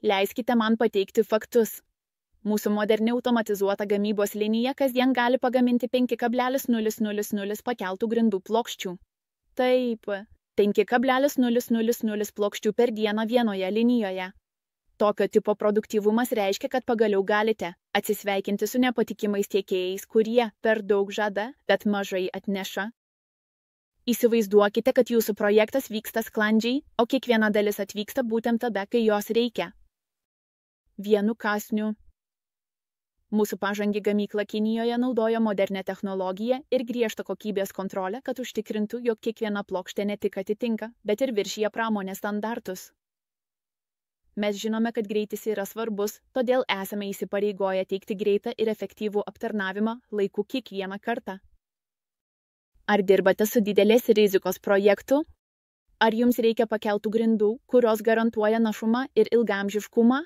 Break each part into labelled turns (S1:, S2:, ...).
S1: Leiskite man pateikti faktus. Mūsų moderni automatizuota gamybos linija kasdien gali pagaminti 5,000 pakeltų grindų plokščių. Taip, 5,000 plokščių per dieną vienoje linijoje. Tokio tipo produktyvumas reiškia, kad pagaliau galite atsisveikinti su nepatikimais tiekėjais, kurie per daug žada, bet mažai atneša. Įsivaizduokite, kad jūsų projektas vyksta sklandžiai, o kiekviena dalis atvyksta būtent tada, kai jos reikia. Vienu kąsniu. Mūsų pažangi gamykla Kinijoje naudoja modernę technologiją ir griežtą kokybės kontrolę, kad užtikrintų, jog kiekviena plokštė ne tik atitinka, bet ir viršija pramonės standartus. Mes žinome, kad greitis yra svarbus, todėl esame įsipareigoję teikti greitą ir efektyvų aptarnavimą laiku kiekvieną kartą. Ar dirbate su didelės rizikos projektu? Ar jums reikia pakeltų grindų, kurios garantuoja našumą ir ilgaamžiškumą?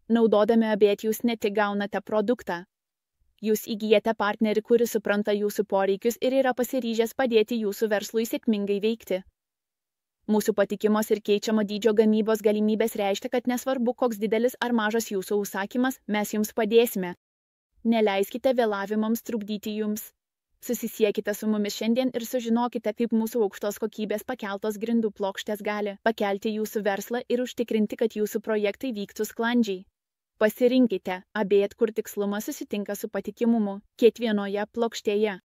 S1: Naudodami Abet jūs ne tik gaunate produktą. Jūs įgyjate partnerį, kuris supranta jūsų poreikius ir yra pasiryžęs padėti jūsų verslui sėkmingai veikti. Mūsų patikimos ir keičiamo dydžio gamybos galimybės reiškia, kad nesvarbu, koks didelis ar mažas jūsų užsakymas, mes jums padėsime. Neleiskite vėlavimams trukdyti jums. Susisiekite su mumis šiandien ir sužinokite, kaip mūsų aukštos kokybės pakeltos grindų plokštės gali pakelti jūsų verslą ir užtikrinti, kad jūsų projektai vyktų sklandžiai. Pasirinkite Abet, kur tikslumas susitinka su patikimumu kiekvienoje plokštėje.